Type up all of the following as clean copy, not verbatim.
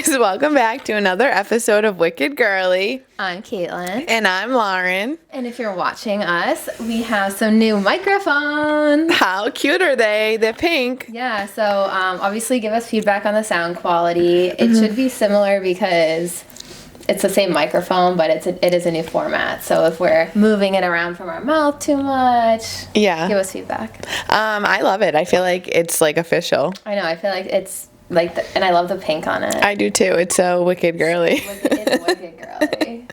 guys, welcome back to another episode of Wicked Girly. I'm Caitlin. And I'm Lauren. And if you're watching us, we have some new microphones. How cute are they? They're pink. Yeah, so obviously give us feedback on the sound quality. It should be similar because it's the same microphone, but it is a new format. So if we're moving it around from our mouth too much, give us feedback. I love it. I feel like it's like official. I know. I feel like it's like, and I love the pink on it. I do too. It's so wicked girly. It's wicked girly.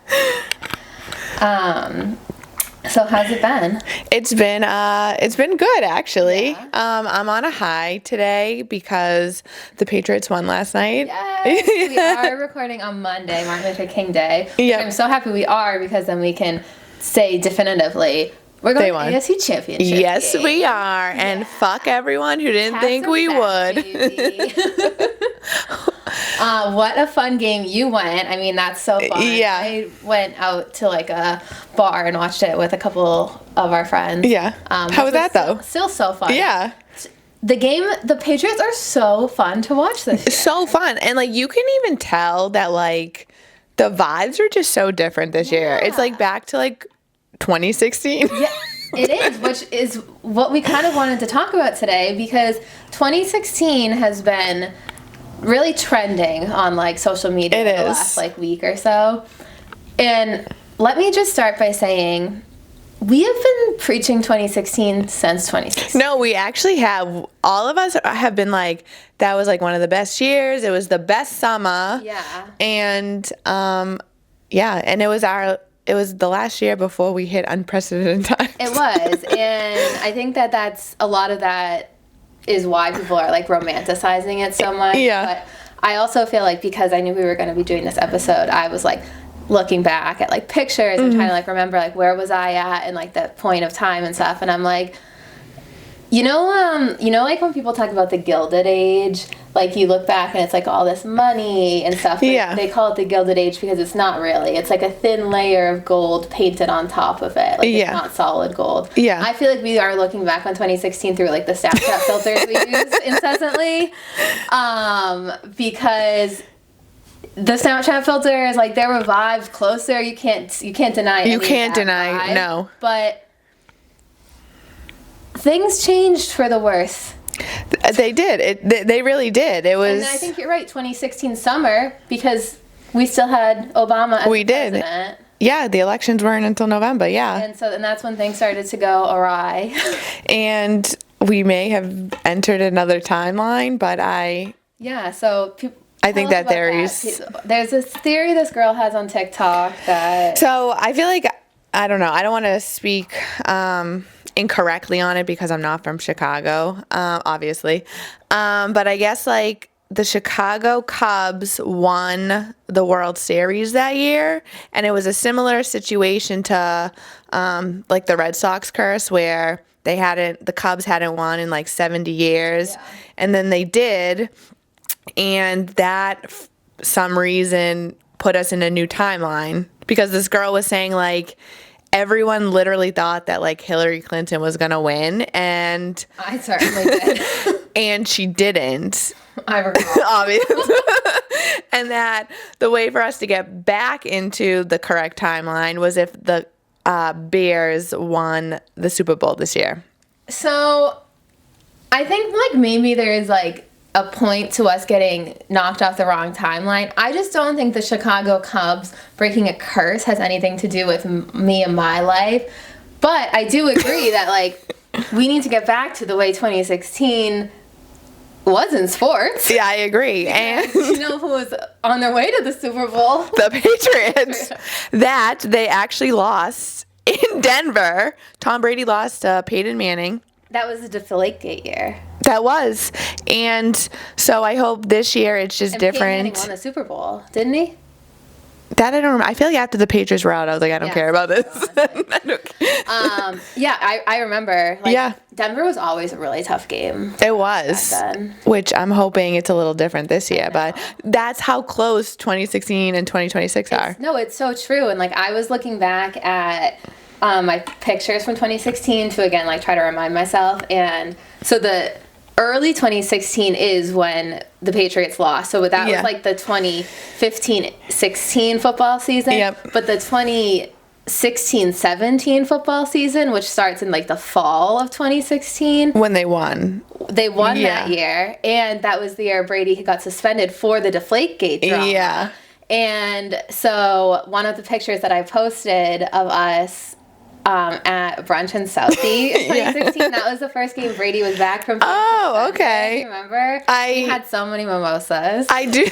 So how's it been? It's been good actually. Yeah. I'm on a high today because the Patriots won last night. Yes, we are recording on Monday, Martin Luther King Day. Yep. I'm so happy we are because then we can say definitively we're going to the AFC Championship. Yes, game. we are. Yeah. And fuck everyone who didn't think we would. What a fun game you went. I mean, that's so fun. Yeah. I went out to like a bar and watched it with a couple of our friends. Yeah. How was that though? Still so fun. Yeah. The Patriots are so fun to watch this year. So fun. And like you can even tell that like the vibes are just so different this year. It's like back to like 2016. Yeah, it is, which is what we kind of wanted to talk about today because 2016 has been really trending on like social media the last like week or so. And let me just start by saying we have been preaching 2016 since 2016. No, we actually have. All of us have been like, that was like one of the best years. It was the best summer. Yeah. And and it was the last year before we hit unprecedented times. It was. And I think that's a lot of that is why people are like romanticizing it so much. Yeah. But I also feel like because I knew we were going to be doing this episode, I was like looking back at like pictures and trying to like remember like where was I at and like that point of time and stuff. And I'm like, you know like when people talk about the Gilded Age, like you look back and it's like all this money and stuff. Yeah. They call it the Gilded Age because it's not really. It's like a thin layer of gold painted on top of it. Like it's not solid gold. Yeah. I feel like we are looking back on 2016 through like the Snapchat filters we use incessantly. Because the Snapchat filters, like they're revived closer. You can't deny it. You can't deny, no. But things changed for the worse. They did. They really did. It was. And I think you're right. 2016 summer because we still had Obama as president. Yeah, the elections weren't until November. Yeah. And that's when things started to go awry. And we may have entered another timeline, but I think that there's this theory this girl has on TikTok that. So I feel like I don't know. I don't want to speak incorrectly on it because I'm not from Chicago, obviously. But I guess like the Chicago Cubs won the World Series that year, and it was a similar situation to like the Red Sox curse where the Cubs hadn't won in like 70 years, and then they did, and that some reason put us in a new timeline because this girl was saying like everyone literally thought that like Hillary Clinton was gonna win, and I certainly did, and she didn't. I recall, obviously, and that the way for us to get back into the correct timeline was if the Bears won the Super Bowl this year. So, I think like maybe there is like a point to us getting knocked off the wrong timeline. I just don't think the Chicago Cubs breaking a curse has anything to do with me and my life. But I do agree that like we need to get back to the way 2016 was in sports. Yeah, I agree. And you know who was on their way to the Super Bowl? The Patriots. That they actually lost in Denver. Tom Brady lost to Peyton Manning. That was the Deflategate year. That was. And so I hope this year it's just different. Peyton Manning won the Super Bowl, didn't he? That I don't remember. I feel like after the Patriots were out, I was like, I don't care about this. I remember. Like, Denver was always a really tough game. It was. Which I'm hoping it's a little different this year. But that's how close 2016 and 2026 are. No, it's so true. And like I was looking back at my pictures from 2016 to again like try to remind myself. And so the early 2016 is when the Patriots lost. So that was like the 2015-16 football season. Yep. But the 2016-17 football season, which starts in like the fall of 2016. When they won. They won that year. And that was the year Brady got suspended for the Deflategate drama. Yeah. And so one of the pictures that I posted of us at brunch in Southie in 2016, that was the first game Brady was back from. Oh, okay. Remember? We had so many mimosas. I do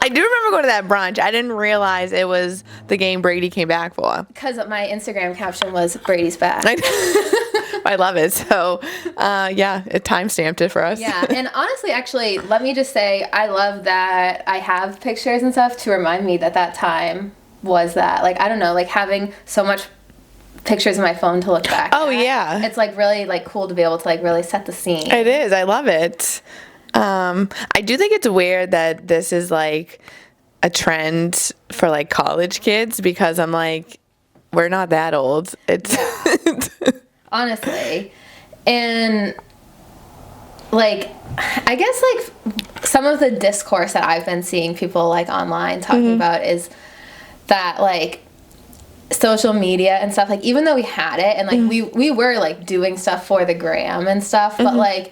remember going to that brunch. I didn't realize it was the game Brady came back for. Because my Instagram caption was Brady's back. I love it. So, it time-stamped it for us. Yeah, and honestly, actually, let me just say, I love that I have pictures and stuff to remind me that time was that. Like, I don't know, like having so much pictures on my phone to look back at. Yeah. It's like really like cool to be able to like really set the scene. It is. I love it. I do think it's weird that this is like a trend for like college kids because I'm like, we're not that old. It's honestly. And like I guess like some of the discourse that I've been seeing people like online talking about is that like social media and stuff, like even though we had it and like we were like doing stuff for the gram and stuff, but like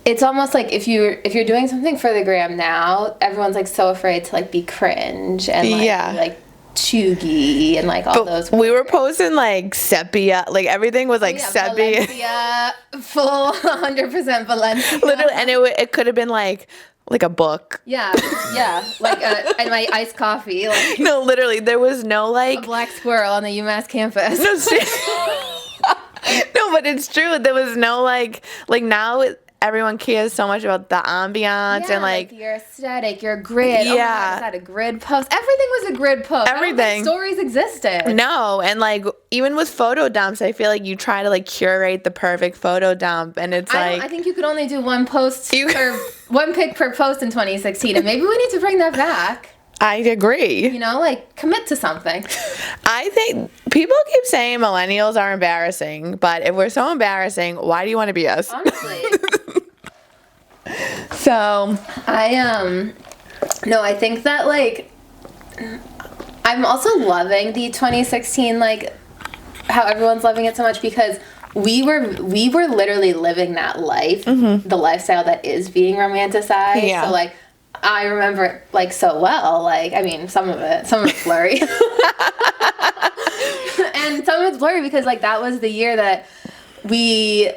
it's almost like if you're doing something for the gram now, everyone's like so afraid to like be cringe and like chuggy and like all those. We were posting like sepia, like everything was like sepia. Valencia, full 100% Valencia. Literally, and it could have been like a book. Yeah, like and my iced coffee. Like, no, literally, there was no like a black squirrel on the UMass campus. No, no, but it's true. There was no like now everyone cares so much about the ambiance and like your aesthetic, your grid. Yeah, oh my God, is that a grid post? Everything was a grid post. Everything. I don't think stories existed. No, and like even with photo dumps, I feel like you try to like curate the perfect photo dump, and it's I think you could only do one post one pic per post in 2016, and maybe we need to bring that back. I agree. You know, like commit to something. I think people keep saying millennials are embarrassing, but if we're so embarrassing, why do you want to be us? Honestly. So I think that like I'm also loving the 2016 like how everyone's loving it so much because we were literally living that life, the lifestyle that is being romanticized. Yeah. So like I remember it like so well. Like I mean, some of it's blurry, and some of it's blurry because like that was the year that you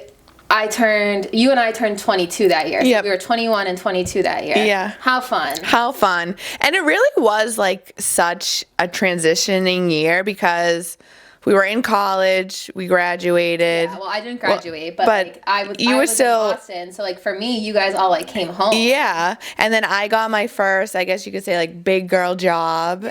and I turned 22 that year. So we were 21 and 22 that year. Yeah. How fun. And it really was like such a transitioning year because we were in college, we graduated. Yeah, well, I didn't graduate, but like, I was still in Boston. So like for me, you guys all like came home. Yeah. And then I got my first, I guess you could say like big girl job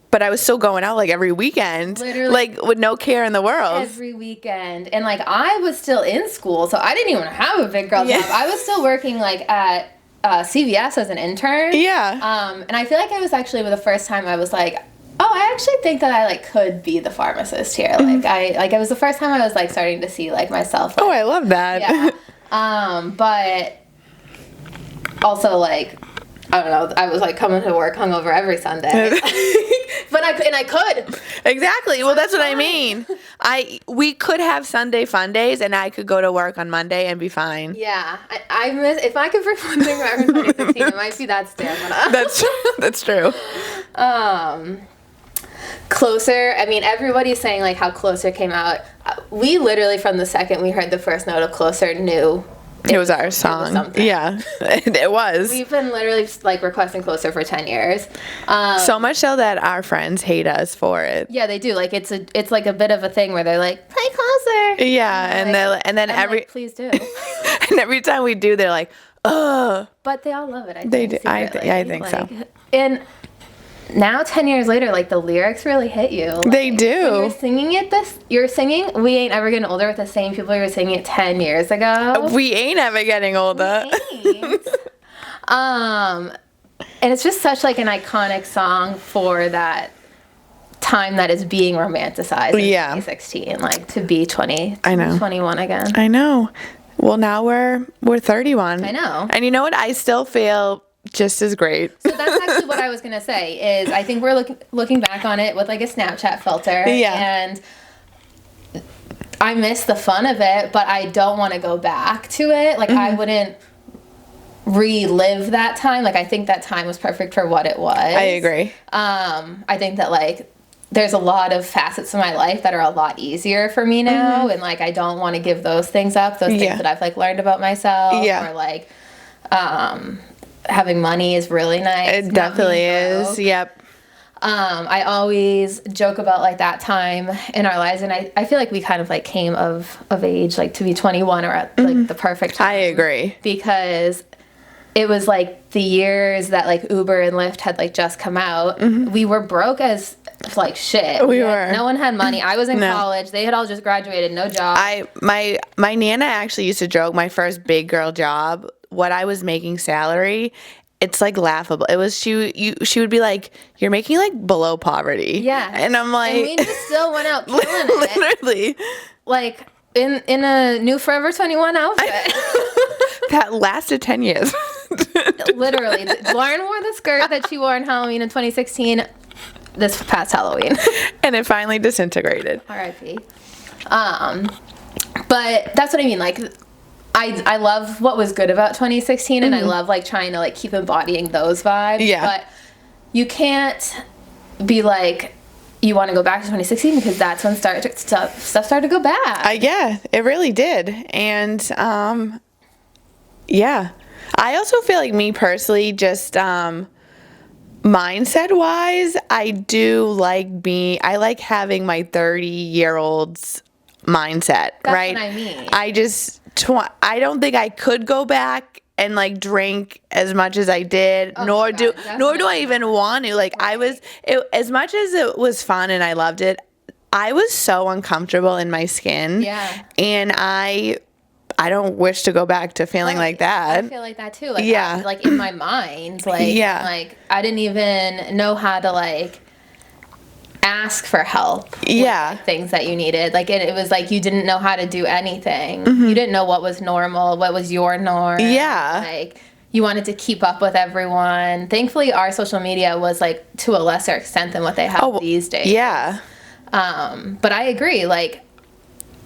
but I was still going out like every weekend, literally, like with no care in the world. Every weekend. And like I was still in school, so I didn't even have a big girl job. I was still working like at CVS as an intern. Yeah. And I feel like it was actually the first time I was like, oh, I actually think that I like could be the pharmacist here. Like it was the first time I was like starting to see like myself. Like, oh, I love that. Yeah. But also like I don't know. I was like coming to work hungover every Sunday, but I could. Exactly. Well, that's what I mean. We could have Sunday fun days, and I could go to work on Monday and be fine. Yeah, I miss if I could bring one thing back from 2016, it might be that stamina. That's true. Closer. I mean, everybody's saying like how Closer came out. We literally from the second we heard the first note of Closer knew. It was our song. Yeah, it was. We've been literally like requesting Closer for 10 years. So much so that our friends hate us for it. Yeah, they do. Like it's like a bit of a thing where they're like, play Closer. Yeah, and then like, please do. And every time we do, they're like, ugh. But they all love it. They do. I think so. And now 10 years later, like the lyrics really hit you. Like, they do. You're singing you're singing We Ain't Ever Getting Older with the same people you were singing it 10 years ago. We ain't ever getting older. We ain't. And it's just such like an iconic song for that time that is being romanticized in Yeah. 2016, like to be 20, I know. 21 again. I know. Well, now we're 31. I know. And you know what? I still feel just as great. So that's actually what I was gonna say. Is I think we're looking back on it with like a Snapchat filter, and I miss the fun of it, but I don't want to go back to it. Like I wouldn't relive that time. Like I think that time was perfect for what it was. I agree. I think that like there's a lot of facets of my life that are a lot easier for me now, and like I don't want to give those things up. Those things that I've like learned about myself, or like having money is really nice. It definitely is. Yep. I always joke about like that time in our lives, and I feel like we kind of like came of age like to be 21 or at like the perfect time. I agree. Because it was like the years that like Uber and Lyft had like just come out. We were broke as like shit. We were. No one had money. I was in college. They had all just graduated, no job. My Nana actually used to joke my first big girl job, what I was making salary, it's like laughable. It was she would be like, "You're making like below poverty." Yeah. And I'm like, and we just still went out killing it. Literally. Like in a new Forever 21 outfit. That lasted 10 years. Literally. Lauren wore the skirt that she wore on Halloween in 2016 this past Halloween. And it finally disintegrated. R.I.P. But that's what I mean. Like, I love what was good about 2016, and I love like trying to like keep embodying those vibes. Yeah. But you can't be like, you want to go back to 2016 because that's when stuff started to go bad. Yeah, it really did. And yeah, I also feel like me personally, just mindset wise, I like having my 30-year-old's mindset. That's right? what I mean. I don't think I could go back and like drink as much as I did, nor do I even want to. Like as much as it was fun and I loved it, I was so uncomfortable in my skin. Yeah. And I don't wish to go back to feeling like that. I feel like that too. Like, like in my mind, like, like I didn't even know how to like ask for help with, like, things that you needed. Like it was like you didn't know how to do anything. You didn't know what was normal, what was your norm. Like you wanted to keep up with everyone. Thankfully our social media was like to a lesser extent than what they have these days. But I agree, like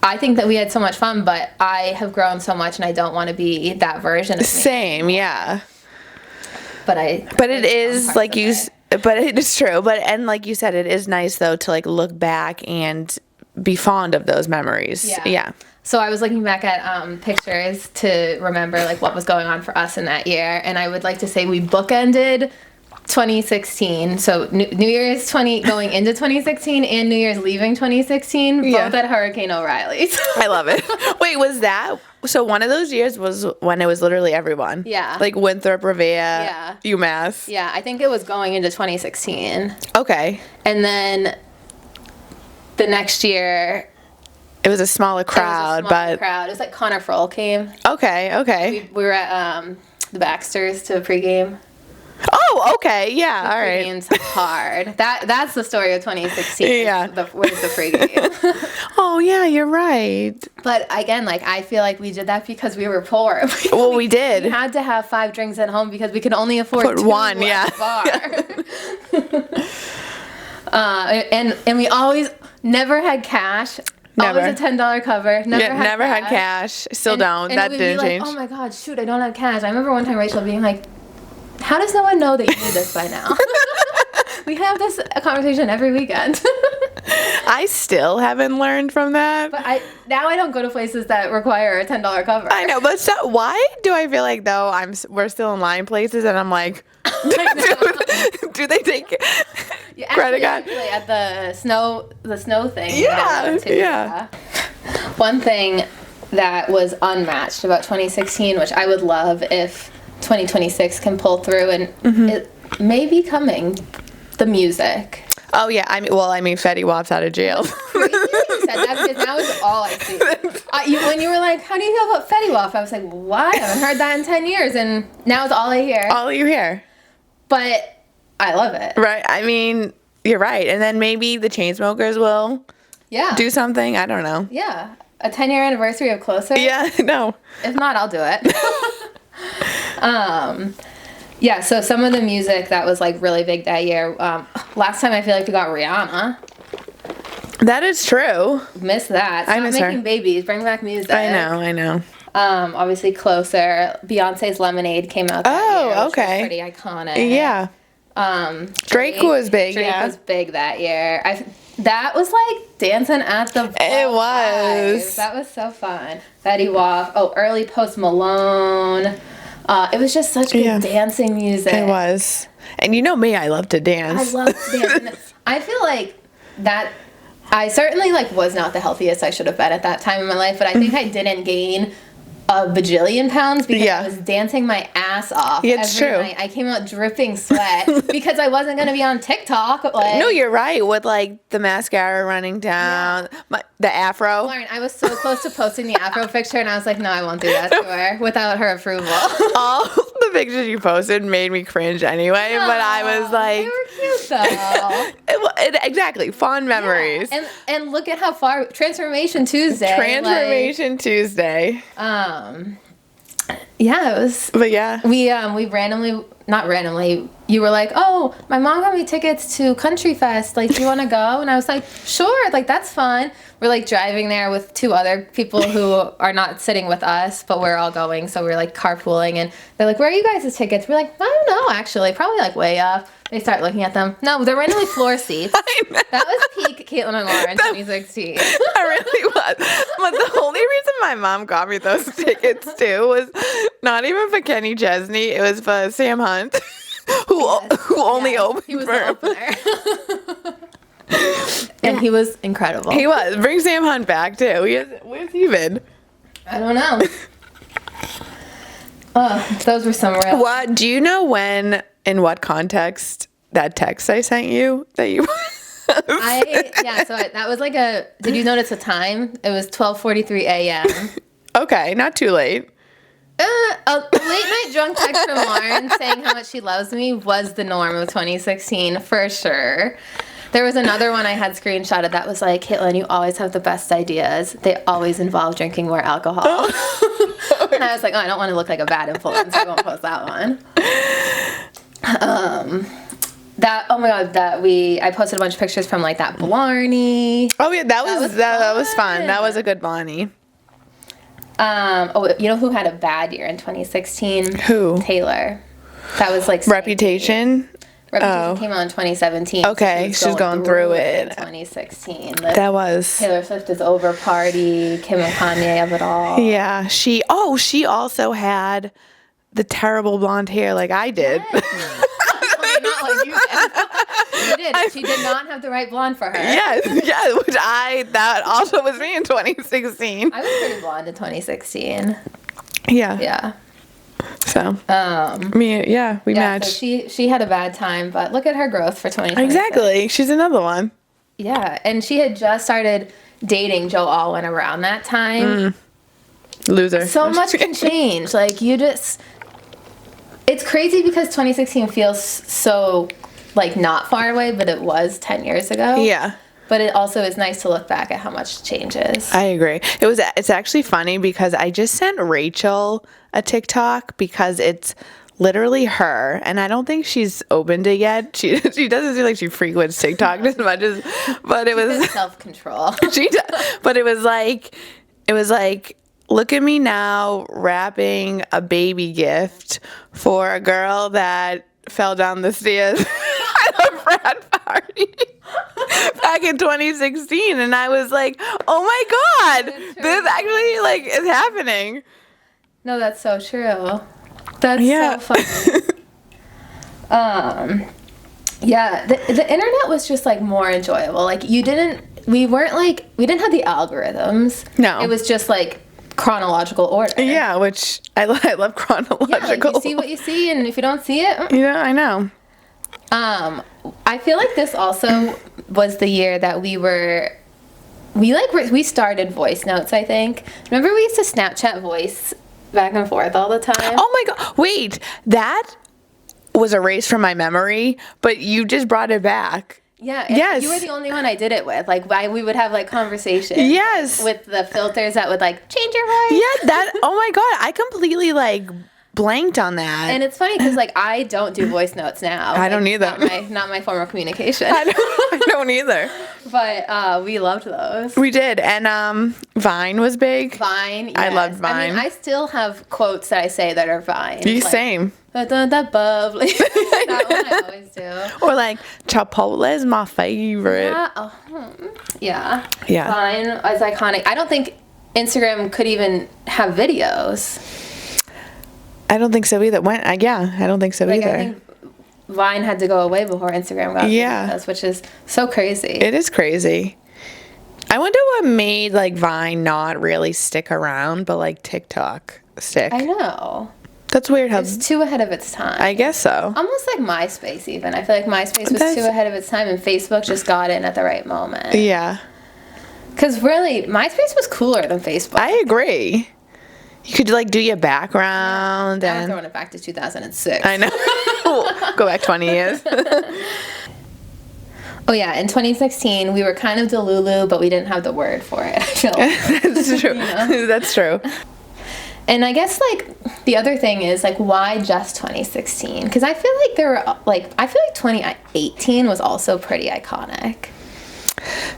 I think that we had so much fun, but I have grown so much and I don't want to be that version of me. Same, yeah. But it is like but it is true. But and like you said, it is nice though to like look back and be fond of those memories. Yeah. So I was looking back at pictures to remember like what was going on for us in that year, and I would like to say we bookended 2016. So New Year's going into 2016 and New Year's leaving 2016, both at Hurricane O'Reilly's. I love it. Wait, was that so? One of those years was when it was literally everyone. Yeah. Like Winthrop, Revere, UMass. Yeah, I think it was going into 2016. Okay. And then the next year, it was a smaller crowd, It was like Connor Froll came. Okay. We were at the Baxters to pregame. Oh, okay. Yeah, all right. Pregame's hard. That's the story of 2016. Yeah. Where's the pregame? Oh, yeah, you're right. But again, like I feel like we did that because we were poor. Well, we did. We had to have 5 drinks at home because we could only afford 2 one. at the bar. And we always never had cash. Never. Always a $10 cover. Never had cash. Still don't. That didn't change. Oh my God, shoot! I don't have cash. I remember one time Rachel being like, "How does no one know that you do this by now?" We have this conversation every weekend. I still haven't learned from that. But now I don't go to places that require a $10 cover. I know, but why do I feel like though we're still in line places and I'm like, do they take credit card? Actually, at the snow thing. Yeah. One thing that was unmatched about 2016, which I would love if 2026 can pull through, and it may be coming, the music. Oh yeah, I mean, Fetty Wap's out of jail. Crazy that you said that because now it's all I see. When you were like, "How do you feel about Fetty Wap?" I was like, "Why? I haven't heard that in 10 years," and now it's all I hear. All you hear. But I love it. Right. I mean, You're right. And then maybe the Chainsmokers will Yeah. do something. I don't know. Yeah. A 10-year anniversary of Closer? Yeah, no. If not, I'll do it. Yeah, so some of the music that was, like, really big that year. Last time I feel like we got Rihanna. That is true. Miss that. Stop I miss her. making babies. Bring back music. I know. Obviously Closer. Beyonce's Lemonade came out that year, which was okay. pretty iconic. Yeah. Drake was big, Drake yeah. was big that year. That was like dancing at the bar. It was. That was so fun. Betty Wap. Oh, early Post Malone. It was just such good dancing music. It was. And you know me, I love to dance. I love to dance. And I feel like that I certainly like was not the healthiest I should have been at that time in my life, but I think I didn't gain a bajillion pounds because I was dancing my ass off every night. I came out dripping sweat because I wasn't going to be on TikTok. Like, no, you're right. With like the mascara running down, the afro. Lauren, I was so close to posting the afro picture, and I was like, no, I won't do that to her without her approval. All the pictures you posted made me cringe anyway, but I was like, they were cute though. Exactly, fond memories. Yeah. And look at how far Transformation Tuesday. Tuesday. Yeah, it was. But yeah, we not randomly. You were like, oh, my mom got me tickets to Country Fest. Like, do you want to go? And I was like, sure. Like, that's fun. We're like driving there with two other people who are not sitting with us, but we're all going. So we're like carpooling, and they're like, where are you guys' tickets? We're like, I don't know, actually, probably like way up. They start looking at them. No, they're randomly floor seats. That was peak Caitlin and Lauren 2016. I really was. But the only reason my mom got me those tickets too was not even for Kenny Chesney. It was for Sam Hunt, who only opened. He was the opener. And he was incredible. He was. Bring Sam Hunt back too. Where's he been? I don't know. Those were some real. What do you know when? In what context that text I sent you that you? So that was like did you notice the time? It was 12:43 a.m. Okay, not too late. A late night drunk text from Lauren saying how much she loves me was the norm of 2016 for sure. There was another one I had screenshotted that was like, Caitlin, you always have the best ideas. They always involve drinking more alcohol. And I was like, oh, I don't want to look like a bad influence. I won't post that one. I posted a bunch of pictures from like that Blarney. Oh yeah, that was fun. That was a good Blarney. You know who had a bad year in 2016? Who? Taylor. That was like Reputation. Reputation came out in 2017. Okay, so she's going through it. In 2016. That was Taylor Swift is over party. Kim and Kanye have it all. Yeah, she also had the terrible blonde hair like I did. Yes. Not like you did. You did. She did not have the right blonde for her. Yes, which that also was me in 2016. I was pretty blonde in 2016. Yeah. Yeah. So, we matched. So she had a bad time, but look at her growth for 2020. Exactly. She's another one. Yeah, and she had just started dating Joe Alwyn around that time. Loser. So much can change. Like, it's crazy because 2016 feels so, like, not far away, but it was 10 years ago. Yeah. But it also is nice to look back at how much changes. I agree. It's actually funny because I just sent Rachel a TikTok because it's literally her, and I don't think she's opened it yet. She doesn't seem like she frequents TikTok as much as, but it was self-control. But it was like, look at me now wrapping a baby gift for a girl that fell down the stairs at a frat party back in 2016, and I was like, oh my God, this actually like is happening. No, that's so true. That's so funny. The internet was just like more enjoyable. Like we didn't have the algorithms. No. It was just like chronological order. Yeah, which I love chronological. Yeah, like you see what you see, and if you don't see it. Yeah, I know. I feel like this also was the year that we started voice notes, I think. Remember we used to Snapchat voice back and forth all the time? Oh my God. Wait, that was erased from my memory, but you just brought it back. Yeah, and Yes. you were the only one I did it with. Like, we would have like conversations. Yes. With the filters that would like change your voice. Yeah, that. Oh my god, I completely like blanked on that. And it's funny because like I don't do voice notes now. I don't either. Not my form of communication. I don't either. But we loved those. We did, and Vine was big. Vine. Yes. I loved Vine. I mean, I still have quotes that I say that are Vine. You like, same. That bubbly. That one I always do. Or like Chipotle is my favorite. Yeah. Yeah. Vine is iconic. I don't think Instagram could even have videos. I don't think so either. I don't think so Like, either. I think Vine had to go away before Instagram got videos, which is so crazy. It is crazy. I wonder what made like Vine not really stick around, but like TikTok stick. I know. That's weird how It's too ahead of its time. I guess so. Almost like MySpace even. I feel like MySpace was too ahead of its time and Facebook just got in at the right moment. Yeah. Because really, MySpace was cooler than Facebook. I agree. You could like do your background I'm and throwing it back to 2006. I know. Go back 20 years. Oh yeah, in 2016 we were kind of Delulu, but we didn't have the word for it. I feel like. That's true. You know? That's true. And I guess like the other thing is like why just 2016? Because I feel like 2018 was also pretty iconic.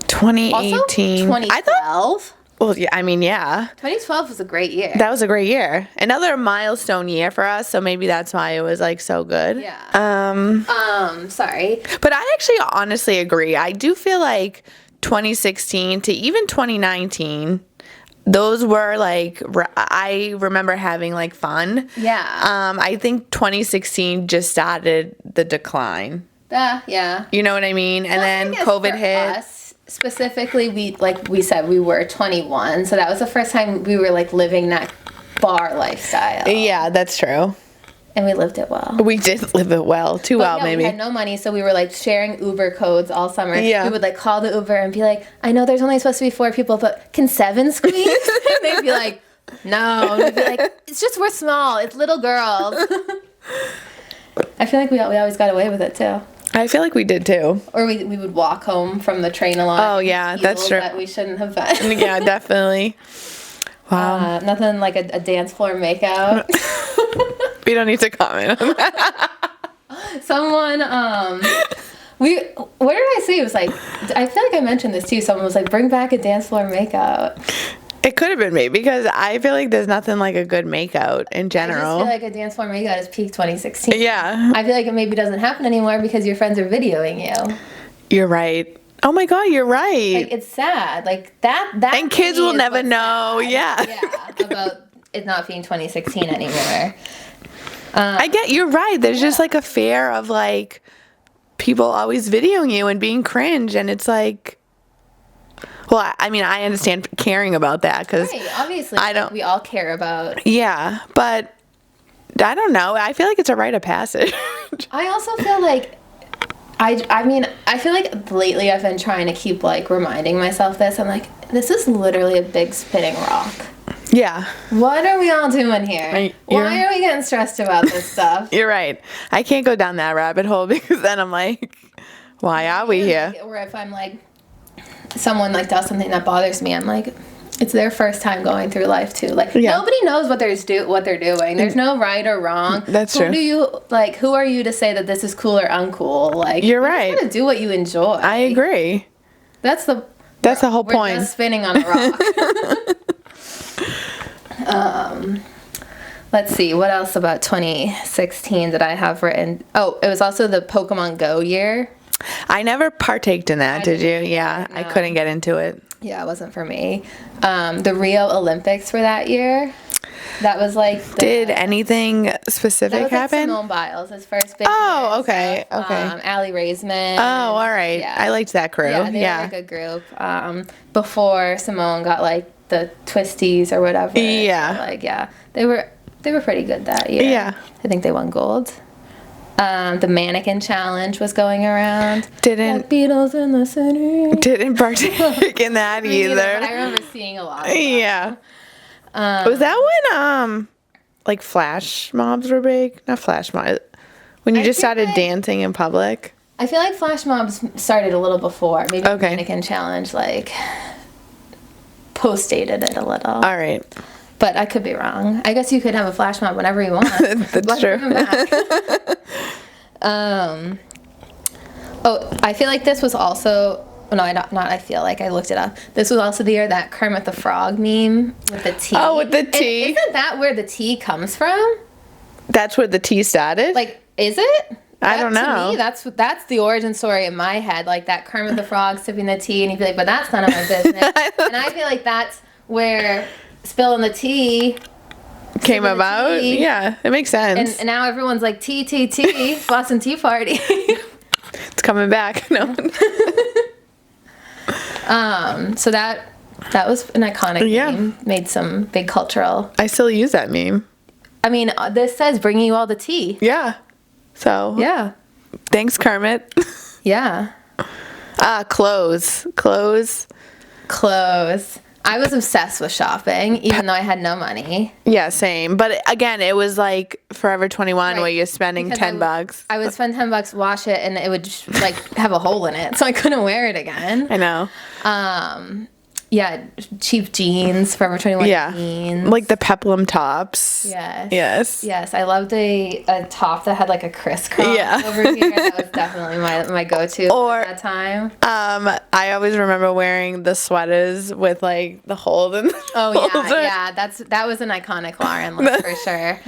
2018. Also 2012. I thought. Well, yeah. I mean, yeah. 2012 was a great year. That was a great year. Another milestone year for us. So maybe that's why it was like so good. Yeah. Sorry. But I actually honestly agree. I do feel like 2016 to even 2019. Those were like, I remember having like fun. Yeah. I think 2016 just started the decline. Yeah. You know what I mean? And then I guess COVID for hit. us, specifically, we said we were 21, so that was the first time we were like living that bar lifestyle. Yeah, that's true. And we lived it well. We did live it well. Too well, yeah, maybe. We had no money, so we were like sharing Uber codes all summer. Yeah. We would like call the Uber and be like, I know there's only supposed to be 4 people, but can 7 squeeze? And they'd be like, no. And we'd be like, it's just we're small. It's little girls. I feel like we always got away with it too. I feel like we did too. Or we would walk home from the train a lot. Oh, yeah, that's true. That we shouldn't have been. Yeah, definitely. Wow. Nothing like a dance floor makeout. We don't need to comment on that. Someone, where did I see? It was like, I feel like I mentioned this too. Someone was like, bring back a dance floor makeout. It could have been me because I feel like there's nothing like a good makeout in I general. just feel like a dance floor makeout is peak 2016. Yeah. I feel like it maybe doesn't happen anymore because your friends are videoing you. You're right. Oh my God, you're right. Like, it's sad. Like, that and kids will never know. Sad. Yeah. About it not being 2016 anymore. You're right. There's just like a fear of like people always videoing you and being cringe. And it's like, well, I mean, I understand caring about that because Obviously, we all care about. Yeah, but I don't know. I feel like it's a rite of passage. I also feel like I feel like lately I've been trying to keep like reminding myself this. I'm like, this is literally a big spinning rock. Yeah. What are we all doing here? Why are we getting stressed about this stuff? You're right. I can't go down that rabbit hole because then I'm like, why are we here? Or if I'm like, someone like does something that bothers me, I'm like, it's their first time going through life too. Like nobody knows what they're doing. There's no right or wrong. That's true. Who are you to say that this is cool or uncool? Like you're right. You gotta do what you enjoy. I agree. That's the whole point. We're just spinning on a rock. Let's see, what else about 2016 did I have written? Oh, it was also the Pokemon Go year. I never partaked in that, did you? Yeah, no. I couldn't get into it. Yeah, it wasn't for me. The Rio Olympics for that year. That was like... Did anything specific happen? Simone Biles, his first big... Oh, okay, stuff. okay. Allie Raisman. Oh, all right. Yeah. I liked that crew. Yeah, they were a good group. Before Simone got like the twisties or whatever. Yeah. So, like, yeah. They were pretty good that year. Yeah. I think they won gold. The mannequin challenge was going around. Didn't Beatles in the city. Didn't partake in that either. But I remember seeing a lot of that. Yeah. Was that when like flash mobs were big? Not flash mobs. When you just started dancing in public. I feel like flash mobs started a little before. Maybe Okay. Mannequin Challenge, like, post-dated it a little. All right. But I could be wrong. I guess you could have a flash mob whenever you want. That's true. I feel like this was also... No, I feel like I looked it up. This was also the year that Kermit the Frog meme with the T. Oh, with the T. And isn't that where the T comes from? That's where the T started? Like, is it? I don't know. To me, that's the origin story in my head. Like, that Kermit the Frog sipping the tea, and he'd be like, but that's none of my business. And I feel like that's where spilling the tea came about. tea. Yeah, it makes sense. And now everyone's like, tea, Boston Tea Party. It's coming back. No. So that was an iconic meme. Made some big cultural. I still use that meme. I mean, this says bringing you all the tea. Yeah. So. Yeah. Thanks, Kermit. Yeah. Clothes. I was obsessed with shopping, even though I had no money. Yeah, same. But again, it was like Forever 21 Right. where you're spending Because $10. I would spend $10, wash it, and it would just, like have a hole in it, so I couldn't wear it again. I know. Yeah, cheap jeans, Forever 21 Yeah. jeans. Like the peplum tops. Yes. Yes. I loved a top that had like a crisscross over here. That was definitely my go-to at that time. I always remember wearing the sweaters with like the hole in the shoulder. Yeah. That was an iconic Lauren look for sure.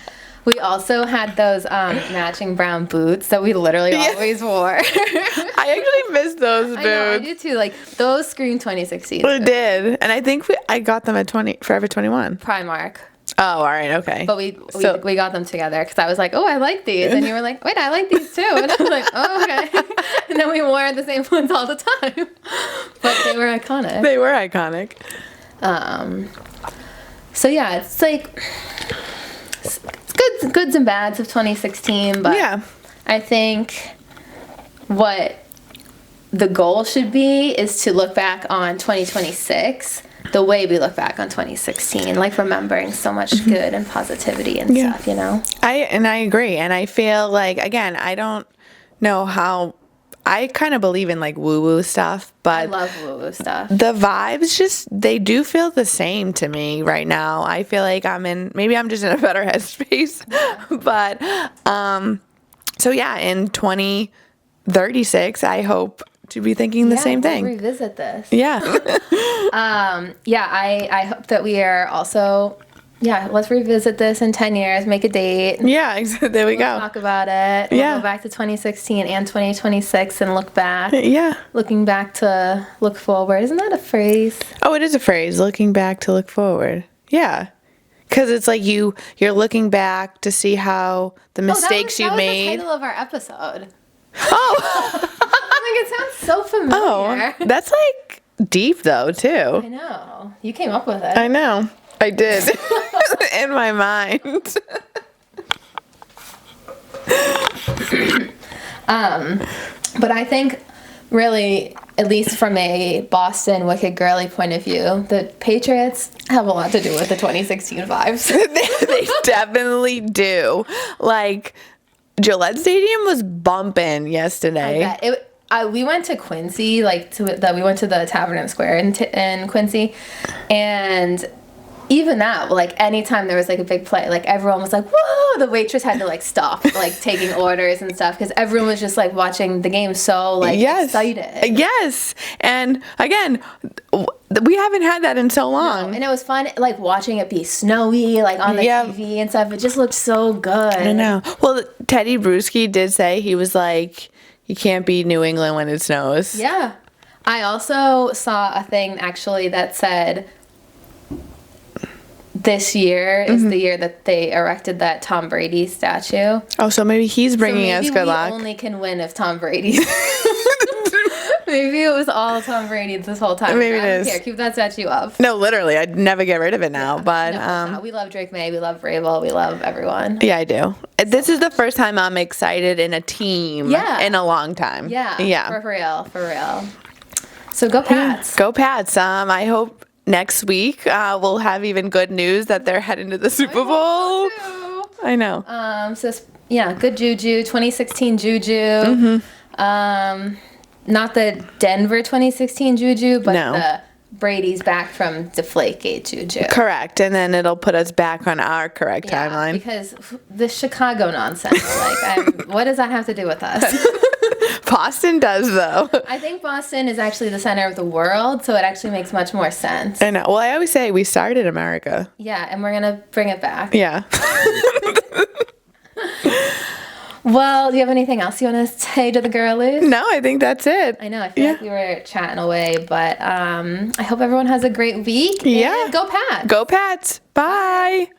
We also had those matching brown boots that we literally always wore. I actually miss those boots. I know, I do too. Like, those scream 2016. It did. And I think I got them at Forever 21. Primark. Oh, all right, okay. But we got them together because I was like, oh, I like these. And you were like, wait, I like these too. And I was like, oh, okay. And then we wore the same ones all the time. But they were iconic. They were iconic. So, yeah, it's like... It's goods and bads of 2016, but yeah. I think what the goal should be is to look back on 2026 the way we look back on 2016, like remembering so much good and positivity and stuff, you know? I agree. And I feel like, again, I don't know how... I kind of believe in like woo-woo stuff, but I love woo-woo stuff. The vibes they do feel the same to me right now. I feel like maybe I'm just in a better headspace. But, so yeah, in 2036, I hope to be thinking the same thing. Revisit this. Yeah. I hope that we are also... Yeah, let's revisit this in 10 years, make a date. Yeah, there we go. Talk about it. We'll go back to 2016 and 2026 and look back. Yeah. Looking back to look forward. Isn't that a phrase? Oh, it is a phrase, looking back to look forward. Yeah. Because it's like you're looking back to see how the mistakes you made. That was the title of our episode. Oh. Like, it sounds so familiar. Oh, that's like deep though, too. I know. You came up with it. I know. I did. In my mind. But I think really, at least from a Boston wicked girly point of view, the Patriots have a lot to do with the 2016 vibes. They definitely do. Like, Gillette Stadium was bumping yesterday. We went to Quincy, we went to the Tavern and Square in Quincy, and even that, like, anytime there was, like, a big play, like, everyone was like, whoa! The waitress had to, like, stop, like, taking orders and stuff, because everyone was just, like, watching the game so, like, excited. Yes. And, again, we haven't had that in so long. No. And it was fun, like, watching it be snowy, like, on the TV and stuff. It just looked so good. I know. Well, Teddy Bruschi did say, he was like, you can't beat New England when it snows. Yeah. I also saw a thing, actually, that said... This year is the year that they erected that Tom Brady statue. Oh, so maybe he's bringing us good luck. Maybe we only can win if Tom Brady. Maybe it was all Tom Brady this whole time. Maybe it is. Here, keep that statue up. No, literally, I'd never get rid of it now. But no, we love Drake May, we love Vrabel, we love everyone. Yeah, I do. This is the first time I'm excited in a team in a long time. Yeah. For real. So go Pats. Go Pats. I hope next week we'll have even good news that they're heading to the Super Bowl. I know. Good juju, 2016 juju. Not the Denver 2016 Juju, but No. the Brady's back from Deflategate Juju. Correct. And then it'll put us back on our correct Yeah, timeline. because the Chicago nonsense. What does that have to do with us? Boston does, though. I think Boston is actually the center of the world, so it actually makes much more sense. I know. Well, I always say we started America. Yeah, and we're going to bring it back. Yeah. Well, do you have anything else you want to say to the girlies? No, I think that's it. I know, I feel like we were chatting away, but I hope everyone has a great week. Yeah. And go Pats! Go Pats. Bye.